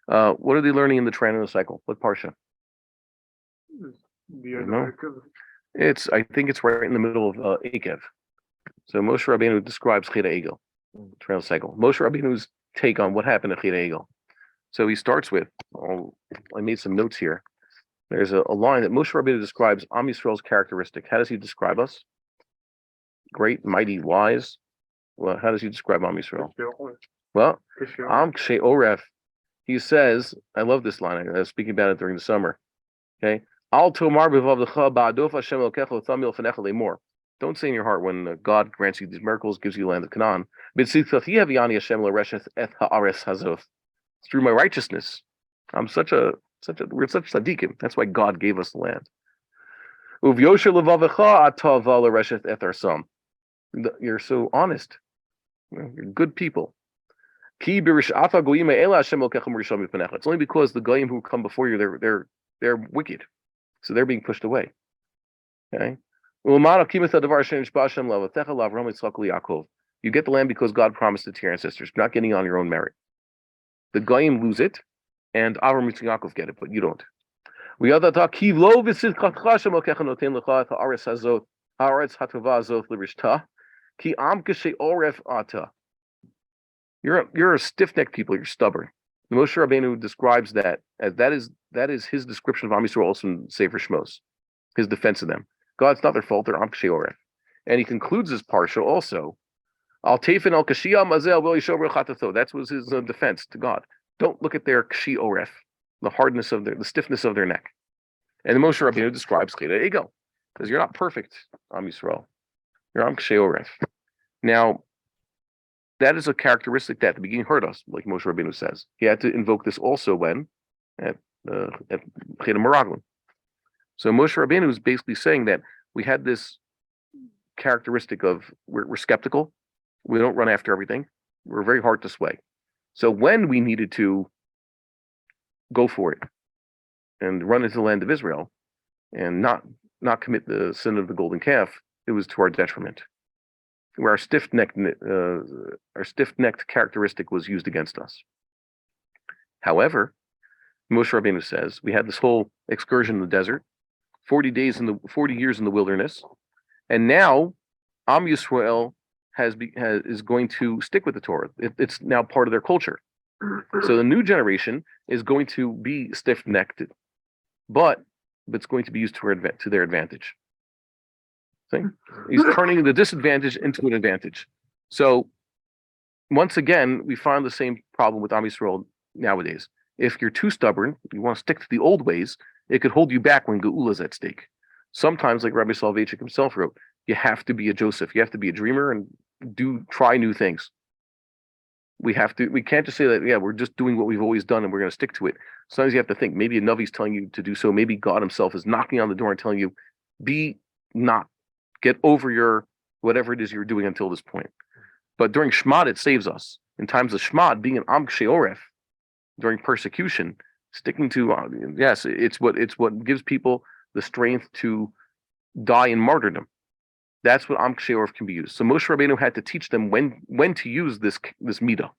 What are they learning in the Transit cycle? What parsha? I think it's right in the middle of Ekev. So Moshe Rabbeinu describes Cheda Egel, Transit cycle. Moshe Rabbeinu's take on what happened to Cheda Egel. So he starts with, I made some notes here. There's a line that Moshe Rabbeinu describes Am Yisrael's characteristic. How does he describe us? Great, mighty, wise. Well, how does he describe Am Yisrael? Well, Am Kshe Oref. He says, I love this line. I was speaking about it during the summer. Okay. Don't say in your heart when God grants you these miracles, gives you the land of Canaan. It's through my righteousness. We're such tzaddikim. That's why God gave us the land. You're so honest. You're good people. It's only because the goyim who come before you, they're wicked, so they're being pushed away. Okay. You get the land because God promised it to your ancestors. You're not getting it on your own merit. The goyim lose it, and Avram and Yaakov get it, but you don't. You're a stiff-necked people. You're stubborn. Moshe Rabbeinu describes that as that is his description of Am Yisrael also in Sefer Shmos, his defense of them. God's not their fault. They're Am Kashei Oref. And he concludes his parsha also. Al Tefen Al Kashiyah Mazel Will Yishover Chatato. That was his defense to God. Don't look at their Kashei Oref, the hardness of the stiffness of their neck. And the Moshe Rabbeinu describes Cheda Egel, because you're not perfect, Am Yisrael. You're Am Kashei Oref. Now, that is a characteristic that at the beginning hurt us, like Moshe Rabbeinu says. He had to invoke this also when at Cheda Meraglim. So Moshe Rabbeinu is basically saying that we had this characteristic of we're skeptical, we don't run after everything, we're very hard to sway. So when we needed to go for it and run into the land of Israel and not commit the sin of the golden calf, it was to our detriment. Where our stiff-necked characteristic was used against us. However, Moshe Rabbeinu says we had this whole excursion in the desert, 40 years in the wilderness, and now Am Yisrael is going to stick with the Torah. It's now part of their culture. So the new generation is going to be stiff-necked, but it's going to be used to their advantage. He's turning the disadvantage into an advantage. So once again, we find the same problem with Am Yisrael nowadays. If you're too stubborn, you want to stick to the old ways, it could hold you back when Geula is at stake. Sometimes, like Rabbi Soloveitchik himself wrote, you have to be a Joseph. You have to be a dreamer and try new things. We can't just say that, we're just doing what we've always done and we're going to stick to it. Sometimes you have to think, maybe a Navi's telling you to do so. Maybe God himself is knocking on the door and telling you, get over your whatever it is you're doing until this point. But during Shmad, it saves us. In times of Shmad, being an Am Kashei Oref, during persecution, sticking to it's what gives people the strength to die in martyrdom. That's what Am Kashei Oref can be used. So Moshe Rabbeinu had to teach them when to use this midah.